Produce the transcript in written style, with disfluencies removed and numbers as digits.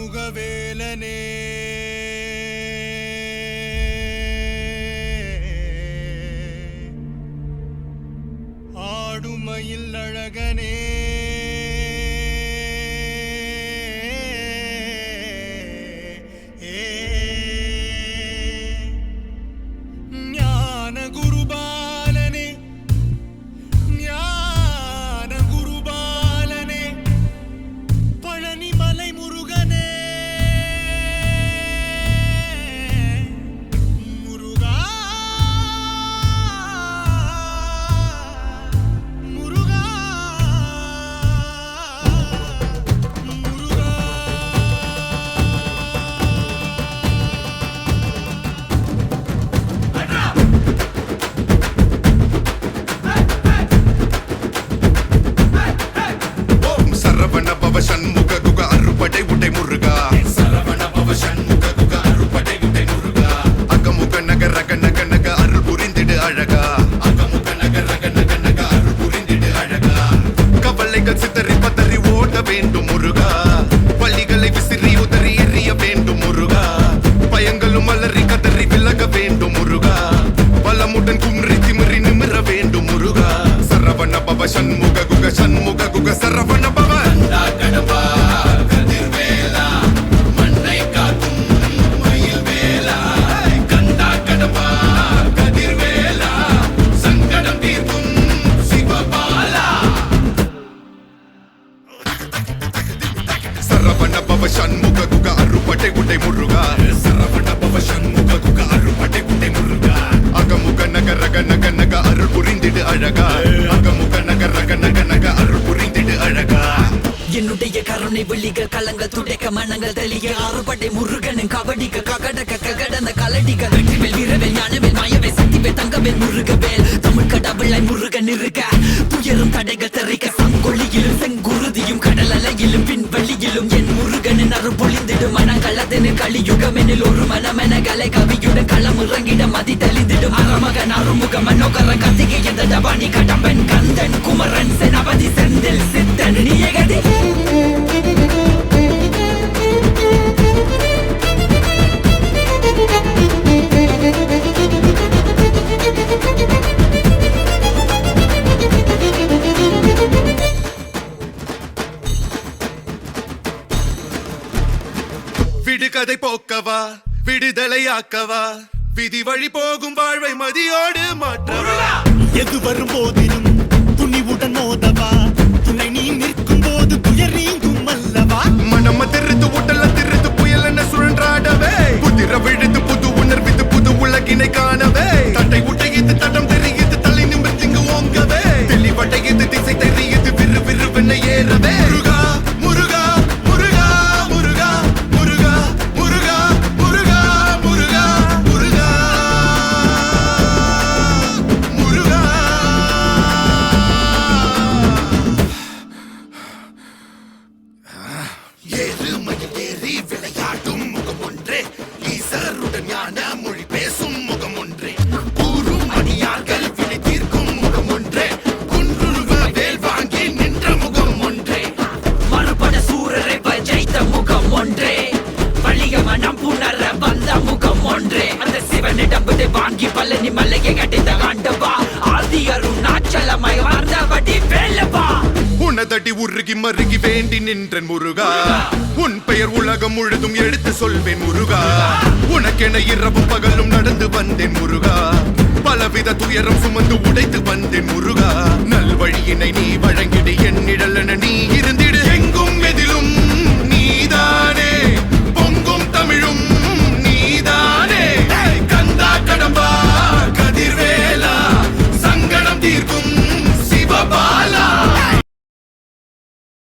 ஆறுமுகவேலனே ஆடுமயில் அழகனே ஞான குருபாலனே ஞான குருபாலனே பழனிமலை முருகனே முருகா முருகா முருகா சரவண பவ சண்முக குக அறுபடை உடை முருகா சரவண பவ சண்முக குக அறுபடை உடை முருகா அகமுக நக ரக நக நக அருள் புரிந்திடு அழகா அகமுக நக ரக நக நக அருள் புரிந்திடு அழகா கவலைகள் சிதறி பதறி ஓட வேண்டும் முருகா பள்ளிகளை விசிறி உதறி எறிய வேண்டும் முருகா பயங்களும் அலறி கதறி விலக வேண்டும் முருகா பலமுடன் கும்ரி திமிரி நிமிர வேண்டும் முருகா சரவண பவ சண்முக குக சரவண பவ கடம்பா கதிர்வேலா மண்ணை காக்கும் மயில் வேலா கந்தா கடம்பா கதிர்வேலா சங்கடம் தீர்க்கும் சிவபாலா சரவண பவ சண்முக குக அறுபடை உடை முருகா சரவண பவ சண்முக குக அறுபடை உடை முருகா அகமுக நக ரக நக நக அருள் புரிந்திடு அழகா அகமுக நக ரக நக நக அருள் புரிந்திடு அழகா என்னுடைய கருணை வெள்ளிகள் கலங்கள் துடைக்க மனங்கள் தெளிய ஆறுபடை முருகனின் கபடிக்க ககடக்க ககடந்த கலடிக்க வெற்றிவேல் வீரவேல் ஞானவேல் மாயவேல் சக்திவேல் தங்கவேல் முருகவேல் தமிழ் கடவுளாய் முருகன் இருக்க துயரும் தடைகள் தெரிக்க சங்கொழியிலும் செங்குருதியும் கடல் அலையிலும் பின்வெளியிலும் என் முருகனின் அருள் பொழிந்திடும் மனங்களதனு கலியுகமெனில் ஒரு மனமென கலை கவியுடன் களம் இறங்கிட மதி தெளிந்திடும் அறமகன் அருமுக மனோகர கத்திகை எந்த டபானி கடம்பன் கந்தன் குமரன் செனபதி செந்தில் சித்தன் நீயகதி விடுகதை போக்கவா விடுதலையாக்கவா விதி வழி போகும் வாழ்வை மதியோடு மாற்றவா எது வரும் போதிலும் துணிவுடன் மோதவா துணை நீ நிற்கும் போது துயர் நீங்கும் அல்லவா மனம திருத்து உடல திருத்து புயல் என சுழன்றாடவே புதிர விழுது புது உணர்விது புது உலகினை காணவே தட்டை உடையது தடம் தெரியுது தலை நிமிர்த்திங்கு ஓங்கவே தெளிவடையது திசை தெரியுது விறு விறுவென ஏறவே முருகா முருகா முருகா முருகா முருகா முருகா முருகா முருகா முருகா முருகா ஏறுமையில் ஏறி விளையாடும் முகம் ஒன்றே ஈசருடன் ஞான மொழி பேசும் முகம் ஒன்றே கூறும் அடியார்கள் வினை தீர்க்கும் முகம் ஒன்றே குன்றுருவ வேல் வாங்கி நின்ற முகம் ஒன்றே மறுபட சூரரை ஜெயித்த முகம் ஒன்றே வலிய மனம் புணர வந்த முகம் ஒன்றே அந்த சிவனிடம் விதை வாங்கி பழனி மலையை கட்டித்த ஆண்டவா ஆதி அருணாச்சலமாய் வாழ்ந்தபடி வேலவா உனதடி உருகி மருகி வேண்டி நின்றன் முருகா உன் பெயர் உலகம் முழுதும் எடுத்து சொல்வேன் முருகா உனக்கென இரவும் பகலும் நடந்து வந்தேன் முருகா பலவித துயரம் சுமந்து உடைத்து வந்தேன் முருகா நல்வழியினை நீ வழங்கிடு என் நிழலென நீ இருந்திடு எங்கும் எதிலும் நீதான்